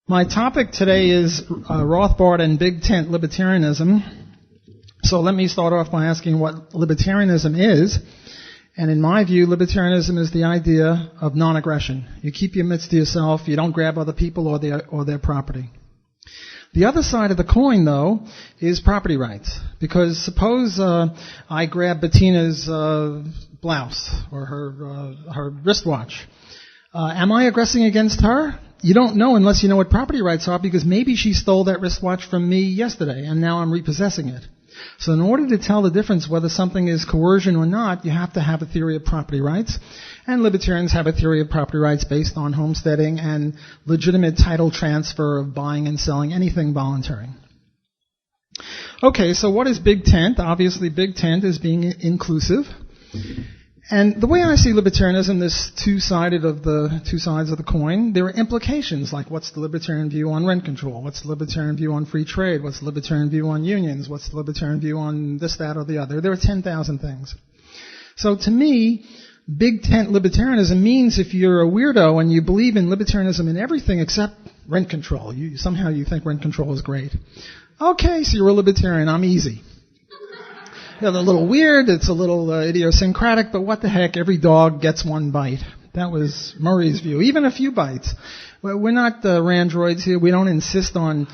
My topic today is Rothbard and Big Tent libertarianism. So let me start off by asking what libertarianism is. And in my view, libertarianism is the idea of non-aggression. You keep your mitts to yourself. You don't grab other people or their property. The other side of the coin, though, is property rights. Because suppose I grab Bettina's blouse or her wristwatch. Am I aggressing against her? You don't know unless you know what property rights are, because maybe she stole that wristwatch from me yesterday and now I'm repossessing it. So in order to tell the difference whether something is coercion or not, you have to have a theory of property rights. And libertarians have a theory of property rights based on homesteading and legitimate title transfer of buying and selling anything voluntary. Okay, so what is Big Tent? Obviously Big Tent is being inclusive. And the way I see libertarianism, this two sides of the coin, there are implications, like what's the libertarian view on rent control? What's the libertarian view on free trade? What's the libertarian view on unions? What's the libertarian view on this, that, or the other? There are 10,000 things. So to me, Big Tent libertarianism means if you're a weirdo and you believe in libertarianism in everything except rent control, somehow you think rent control is great. Okay, so you're a libertarian, I'm easy. It's a little weird, it's a little idiosyncratic, but what the heck, every dog gets one bite. That was Murray's view. Even a few bites. We're not randroids here. We don't insist on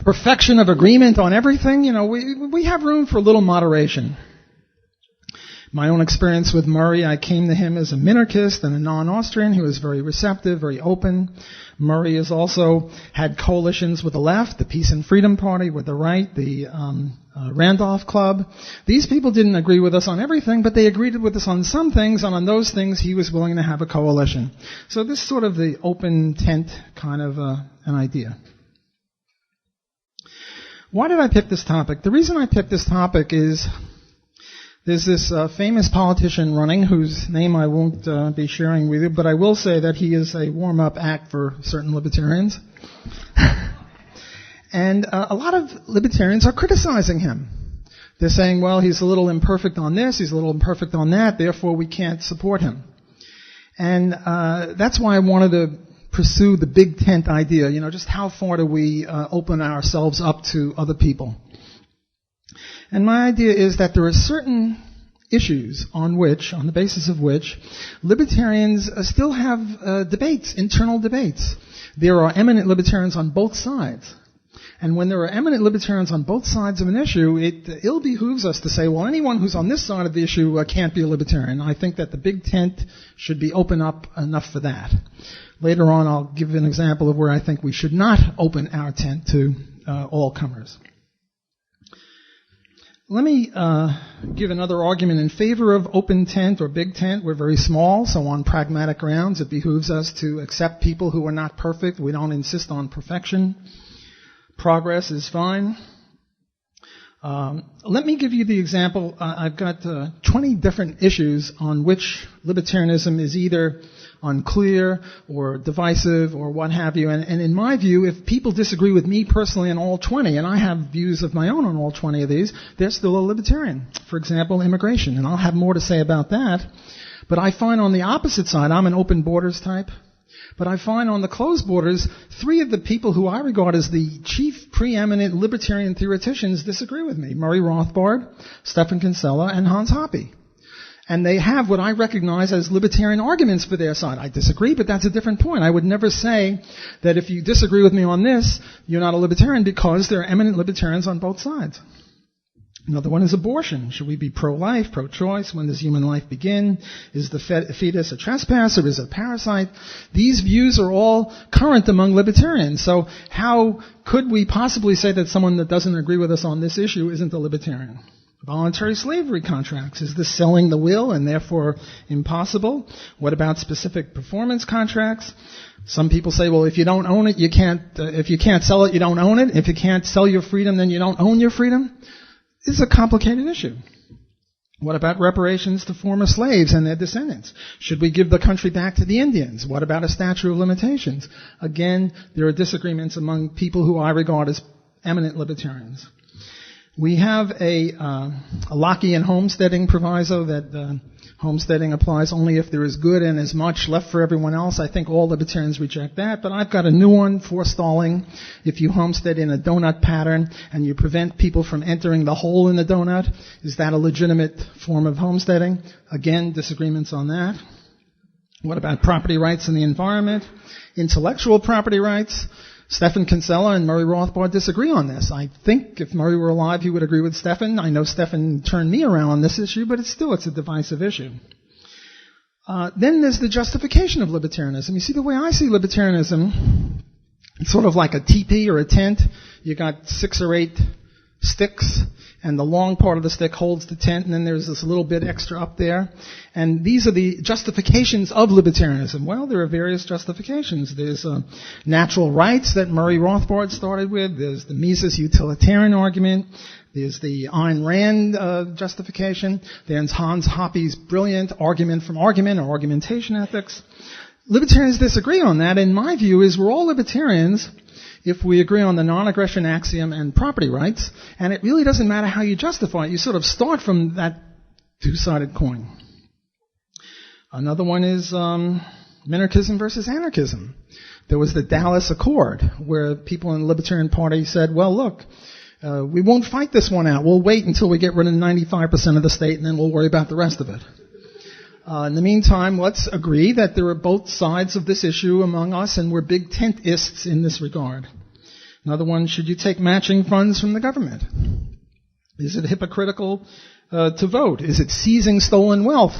perfection of agreement on everything. You know, we have room for a little moderation. My own experience with Murray, I came to him as a minarchist and a non-Austrian. He was very receptive, very open. Murray has also had coalitions with the left, the Peace and Freedom Party, with the right, the Randolph Club. These people didn't agree with us on everything, but they agreed with us on some things, and on those things he was willing to have a coalition. So this is sort of the open tent kind of an idea. Why did I pick this topic? The reason I picked this topic is there's this famous politician running whose name I won't be sharing with you, but I will say that he is a warm-up act for certain libertarians. And a lot of libertarians are criticizing him. They're saying, well, he's a little imperfect on this, he's a little imperfect on that, therefore we can't support him. And that's why I wanted to pursue the Big Tent idea. You know, just how far do we open ourselves up to other people? And my idea is that there are certain issues on the basis of which libertarians still have debates, internal debates. There are eminent libertarians on both sides. And when there are eminent libertarians on both sides of an issue, it ill behooves us to say, well, anyone who's on this side of the issue can't be a libertarian. I think that the Big Tent should be open up enough for that. Later on, I'll give an example of where I think we should not open our tent to all comers. Let me give another argument in favor of open tent or big tent. We're very small, so on pragmatic grounds, it behooves us to accept people who are not perfect. We don't insist on perfection. Progress is fine. Let me give you the example. I've got 20 different issues on which libertarianism is either unclear or divisive or what have you. And in my view, if people disagree with me personally on all 20, and I have views of my own on all 20 of these, they're still a libertarian. For example, immigration. And I'll have more to say about that. But I find on the opposite side, I'm an open borders type. But I find on the closed borders, 3 of the people who I regard as the chief preeminent libertarian theoreticians disagree with me. Murray Rothbard, Stephan Kinsella, and Hans Hoppe. And they have what I recognize as libertarian arguments for their side. I disagree, but that's a different point. I would never say that if you disagree with me on this, you're not a libertarian, because there are eminent libertarians on both sides. Another one is abortion. Should we be pro-life, pro-choice? When does human life begin? Is the fetus a trespass or is it a parasite? These views are all current among libertarians. So how could we possibly say that someone that doesn't agree with us on this issue isn't a libertarian? Voluntary slavery contracts. Is this selling the will and therefore impossible? What about specific performance contracts? Some people say, well, if you don't own it, you can't, if you can't sell it, you don't own it. If you can't sell your freedom, then you don't own your freedom. This is a complicated issue. What about reparations to former slaves and their descendants? Should we give the country back to the Indians? What about a statute of limitations? Again, there are disagreements among people who I regard as eminent libertarians. We have a Lockean homesteading proviso that homesteading applies only if there is good and as much left for everyone else. I think all libertarians reject that, but I've got a new one, forestalling. If you homestead in a donut pattern and you prevent people from entering the hole in the donut, is that a legitimate form of homesteading? Again, disagreements on that. What about property rights in the environment? Intellectual property rights? Stephan Kinsella and Murray Rothbard disagree on this. I think if Murray were alive, he would agree with Stephan. I know Stephan turned me around on this issue, but it's a divisive issue. Then there's the justification of libertarianism. You see, the way I see libertarianism, it's sort of like a teepee or a tent. You got 6 or 8 sticks, and the long part of the stick holds the tent, and then there's this little bit extra up there. And these are the justifications of libertarianism. Well, there are various justifications. There's natural rights that Murray Rothbard started with. There's the Mises utilitarian argument. There's the Ayn Rand justification. There's Hans Hoppe's brilliant argument from argument or argumentation ethics. Libertarians disagree on that, and my view is we're all libertarians if we agree on the non-aggression axiom and property rights, and it really doesn't matter how you justify it. You sort of start from that two-sided coin. Another one is minarchism versus anarchism. There was the Dallas Accord, where people in the Libertarian Party said, well, look, we won't fight this one out. We'll wait until we get rid of 95% of the state, and then we'll worry about the rest of it. In the meantime, let's agree that there are both sides of this issue among us, and we're big tentists in this regard. Another one, should you take matching funds from the government? Is it hypocritical to vote? Is it seizing stolen wealth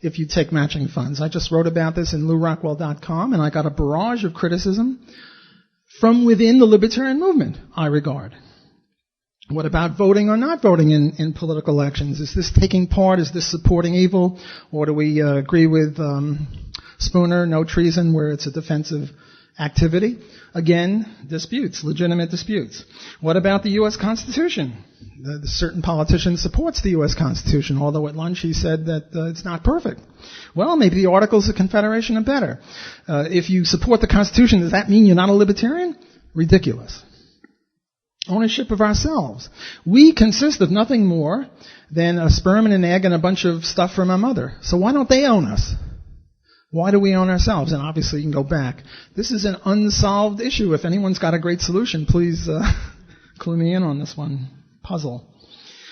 if you take matching funds? I just wrote about this in LouRockwell.com, and I got a barrage of criticism from within the libertarian movement, I regard. What about voting or not voting in political elections? Is this taking part? Is this supporting evil? Or do we agree with Spooner, no treason, where it's a defensive activity? Again, disputes, legitimate disputes. What about the U.S. Constitution? Certain politician supports the U.S. Constitution, although at lunch he said that it's not perfect. Well, maybe the Articles of Confederation are better. If you support the Constitution, does that mean you're not a libertarian? Ridiculous. Ownership of ourselves. We consist of nothing more than a sperm and an egg and a bunch of stuff from our mother. So why don't they own us? Why do we own ourselves? And obviously you can go back. This is an unsolved issue. If anyone's got a great solution, please clue me in on this one. Puzzle.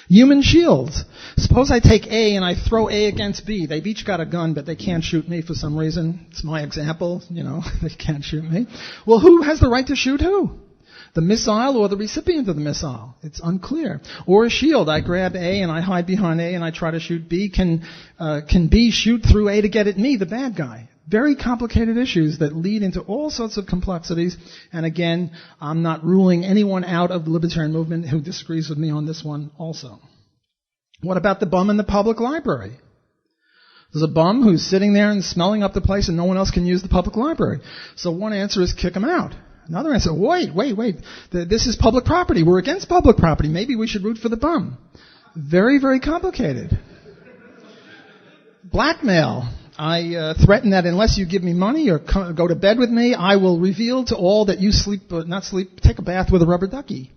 Human shields. Suppose I take A and I throw A against B. They've each got a gun, but they can't shoot me for some reason. It's my example. They can't shoot me. Well, who has the right to shoot who? The missile or the recipient of the missile? It's unclear. Or a shield. I grab A and I hide behind A and I try to shoot B. Can B shoot through A to get at me, the bad guy? Very complicated issues that lead into all sorts of complexities. And again, I'm not ruling anyone out of the libertarian movement who disagrees with me on this one also. What about the bum in the public library? There's a bum who's sitting there and smelling up the place and no one else can use the public library. So one answer is kick him out. Another answer, wait. This is public property. We're against public property. Maybe we should root for the bum. Very, very complicated. Blackmail. I threaten that unless you give me money or go to bed with me, I will reveal to all that you take a bath with a rubber ducky.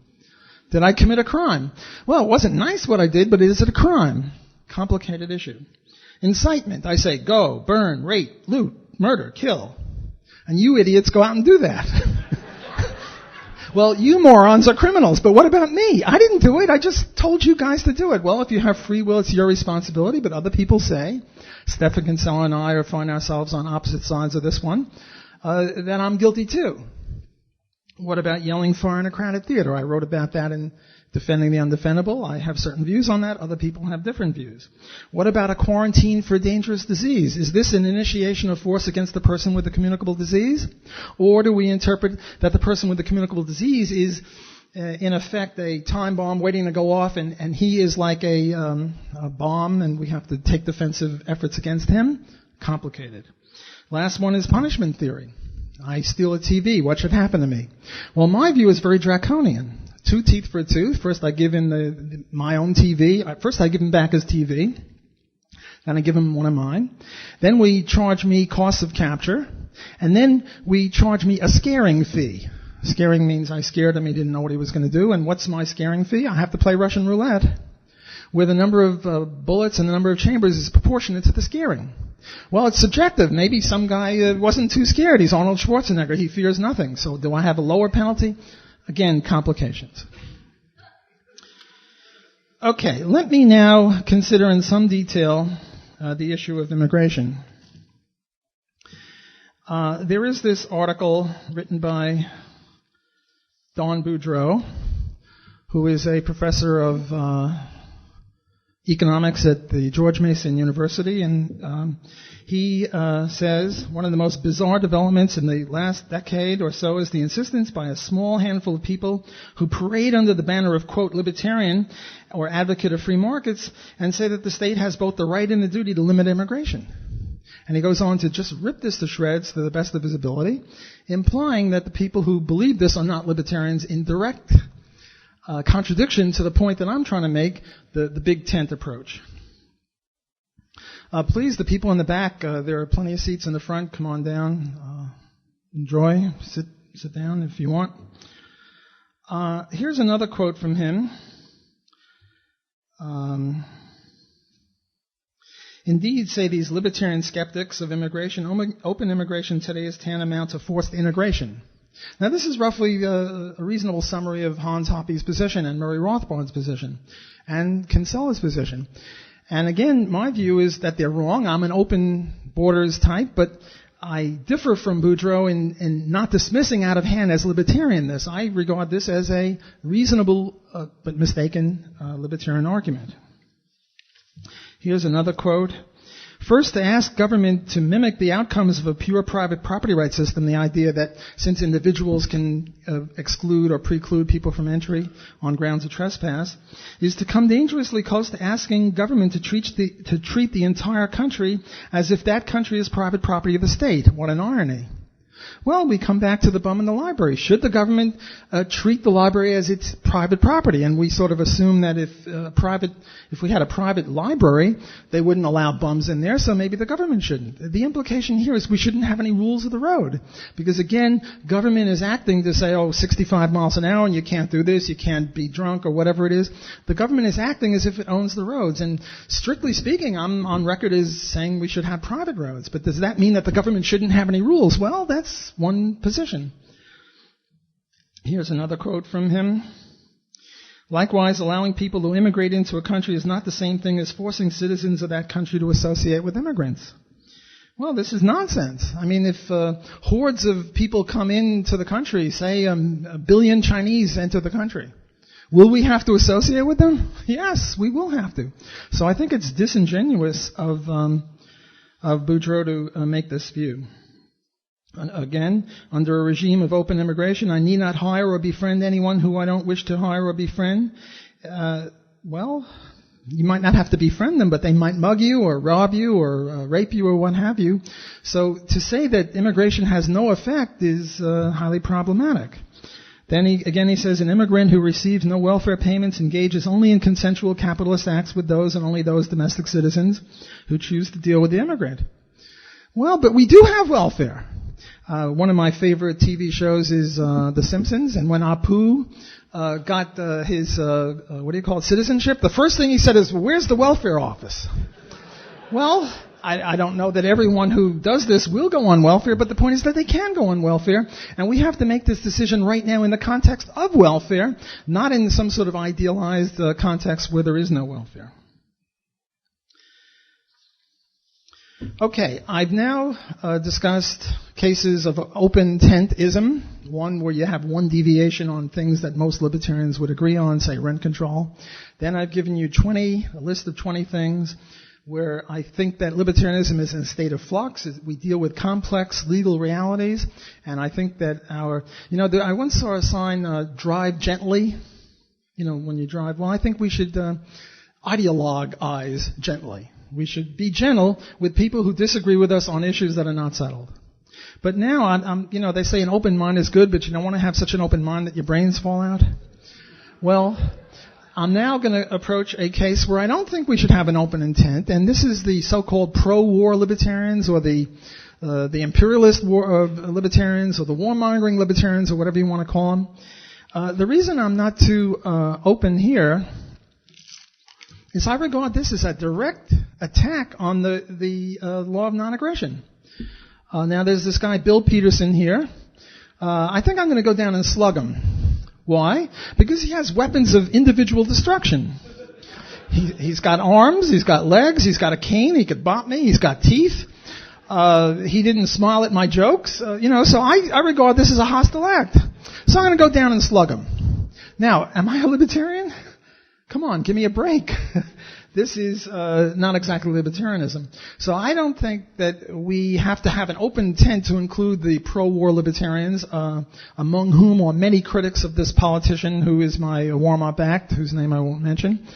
Did I commit a crime? Well, it wasn't nice what I did, but is it a crime? Complicated issue. Incitement. I say, go, burn, rape, loot, murder, kill. And you idiots go out and do that. Well, you morons are criminals, but what about me? I didn't do it. I just told you guys to do it. Well, if you have free will, it's your responsibility, but other people say, Stephan Kinsella and I find ourselves on opposite sides of this one, then I'm guilty too. What about yelling fire in a crowded theater? I wrote about that in Defending the Undefendable. I have certain views on that. Other people have different views. What about a quarantine for a dangerous disease? Is this an initiation of force against the person with the communicable disease? Or do we interpret that the person with the communicable disease is, in effect, a time bomb waiting to go off, and he is like a bomb, and we have to take defensive efforts against him? Complicated. Last one is punishment theory. I steal a TV. What should happen to me? Well, my view is very draconian. 2 teeth for a tooth. First, I give him my own TV. First, I give him back his TV. Then I give him one of mine. Then we charge me costs of capture. And then we charge me a scaring fee. Scaring means I scared him, he didn't know what he was going to do. And what's my scaring fee? I have to play Russian roulette, where the number of bullets and the number of chambers is proportionate to the scaring. Well, it's subjective. Maybe some guy wasn't too scared. He's Arnold Schwarzenegger. He fears nothing. So do I have a lower penalty? Again, complications. Okay, let me now consider in some detail the issue of immigration. There is this article written by Don Boudreaux, who is a professor of economics at the George Mason University, and he says one of the most bizarre developments in the last decade or so is the insistence by a small handful of people who parade under the banner of, quote, libertarian or advocate of free markets and say that the state has both the right and the duty to limit immigration. And he goes on to just rip this to shreds to the best of his ability, implying that the people who believe this are not libertarians in direct contradiction to the point that I'm trying to make, the big tent approach. Please, the people in the back, there are plenty of seats in the front. Come on down. Enjoy. Sit down if you want. Here's another quote from him. Indeed, say these libertarian skeptics of immigration, open immigration today is tantamount to forced integration. Now, this is roughly a reasonable summary of Hans Hoppe's position and Murray Rothbard's position and Kinsella's position. And again, my view is that they're wrong. I'm an open borders type, but I differ from Boudreaux in not dismissing out of hand as libertarian this. I regard this as a reasonable but mistaken libertarian argument. Here's another quote. First, to ask government to mimic the outcomes of a pure private property rights system, the idea that since individuals can exclude or preclude people from entry on grounds of trespass, is to come dangerously close to asking government to treat the entire country as if that country is private property of the state. What an irony. Well, we come back to the bum in the library. Should the government treat the library as its private property? And we sort of assume that if we had a private library, they wouldn't allow bums in there, so maybe the government shouldn't. The implication here is we shouldn't have any rules of the road. Because again, government is acting to say, 65 miles an hour and you can't do this, you can't be drunk or whatever it is. The government is acting as if it owns the roads. And strictly speaking, I'm on record as saying we should have private roads. But does that mean that the government shouldn't have any rules? Well, that's one position. Here's another quote from him. Likewise, allowing people to immigrate into a country is not the same thing as forcing citizens of that country to associate with immigrants. Well, this is nonsense. I mean, if hordes of people come into the country, say a billion Chinese enter the country, will we have to associate with them? Yes, we will have to. So I think it's disingenuous of Boudreaux to make this view. Again, under a regime of open immigration, I need not hire or befriend anyone who I don't wish to hire or befriend. Well, you might not have to befriend them, but they might mug you or rob you or rape you or what have you. So to say that immigration has no effect is highly problematic. Then he says, an immigrant who receives no welfare payments engages only in consensual capitalist acts with those and only those domestic citizens who choose to deal with the immigrant. Well, but we do have welfare. One of my favorite TV shows is The Simpsons, and when Apu got his citizenship, the first thing he said is, where's the welfare office? Well, I don't know that everyone who does this will go on welfare, but the point is that they can go on welfare, and we have to make this decision right now in the context of welfare, not in some sort of idealized context where there is no welfare. Okay, I've now discussed cases of open tentism, one where you have one deviation on things that most libertarians would agree on, say rent control. Then I've given you a list of 20 things where I think that libertarianism is in a state of flux. We deal with complex legal realities, and I think that I once saw a sign, drive gently, when you drive. Well, I think we should ideologize gently. We should be gentle with people who disagree with us on issues that are not settled. But now, they say an open mind is good, but you don't want to have such an open mind that your brains fall out. Well, I'm now going to approach a case where I don't think we should have an open intent, and this is the so-called pro-war libertarians or the the imperialist libertarians or the warmongering libertarians or whatever you want to call them. The reason I'm not too open here is I regard this as a direct attack on the law of non-aggression. Now there's this guy Bill Peterson here. I think I'm going to go down and slug him. Why? Because he has weapons of individual destruction. He's got arms, he's got legs, he's got a cane, he could bop me, he's got teeth. He didn't smile at my jokes, so I regard this as a hostile act. So I'm going to go down and slug him. Now, am I a libertarian? Come on, give me a break. This is not exactly libertarianism. So I don't think that we have to have an open tent to include the pro-war libertarians, among whom are many critics of this politician who is my warm-up act, whose name I won't mention.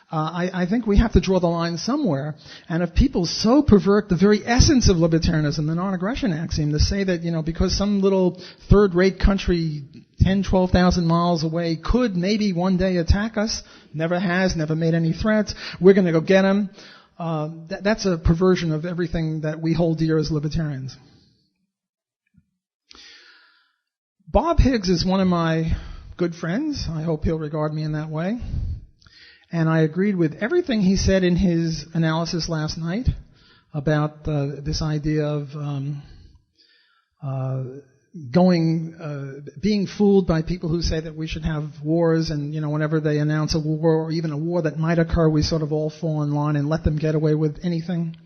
I think we have to draw the line somewhere. And if people so pervert the very essence of libertarianism, the non-aggression axiom, to say that, because some little third-rate country 10, 12,000 miles away could maybe one day attack us, never has, never made any threats, we're going to go get them, that's a perversion of everything that we hold dear as libertarians. Bob Higgs is one of my good friends. I hope he'll regard me in that way. And I agreed with everything he said in his analysis last night about this idea of being fooled by people who say that we should have wars, and whenever they announce a war or even a war that might occur, we sort of all fall in line and let them get away with anything.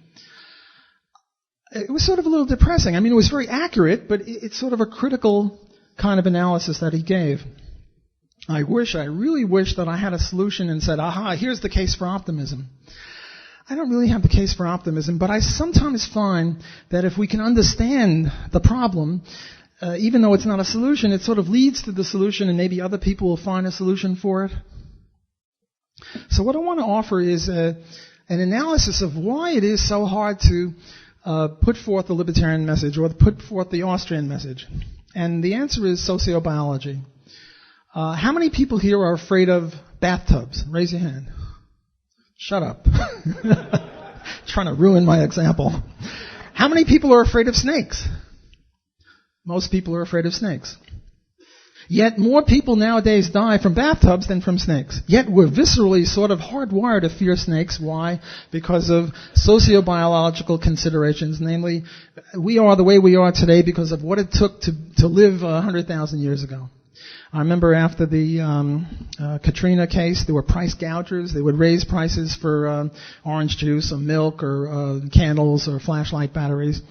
It was sort of a little depressing. I mean, it was very accurate, but it's sort of a critical kind of analysis that he gave. I really wish that I had a solution and said, aha, here's the case for optimism. I don't really have the case for optimism, but I sometimes find that if we can understand the problem, even though it's not a solution, it sort of leads to the solution, and maybe other people will find a solution for it. So what I want to offer is an analysis of why it is so hard to put forth the libertarian message or put forth the Austrian message. And the answer is sociobiology. How many people here are afraid of bathtubs? Raise your hand. Shut up. Trying to ruin my example. How many people are afraid of snakes? Most people are afraid of snakes. Yet more people nowadays die from bathtubs than from snakes. Yet we're viscerally sort of hardwired to fear snakes. Why? Because of sociobiological considerations. Namely, we are the way we are today because of what it took to live 100,000 years ago. I remember after the Katrina case, there were price gougers. They would raise prices for orange juice or milk or candles or flashlight batteries.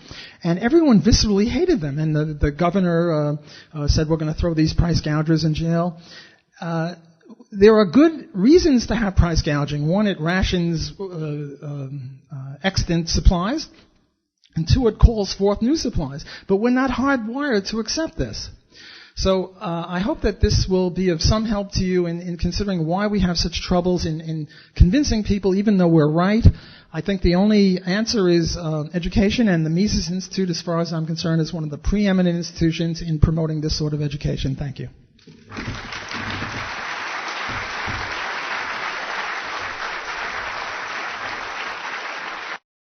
And everyone viscerally hated them. And the governor said, we're going to throw these price gougers in jail. There are good reasons to have price gouging. One, it rations extant supplies. And two, it calls forth new supplies. But we're not hardwired to accept this. So I hope that this will be of some help to you in considering why we have such troubles in convincing people, even though we're right. I think the only answer is education, and the Mises Institute, as far as I'm concerned, is one of the preeminent institutions in promoting this sort of education. Thank you.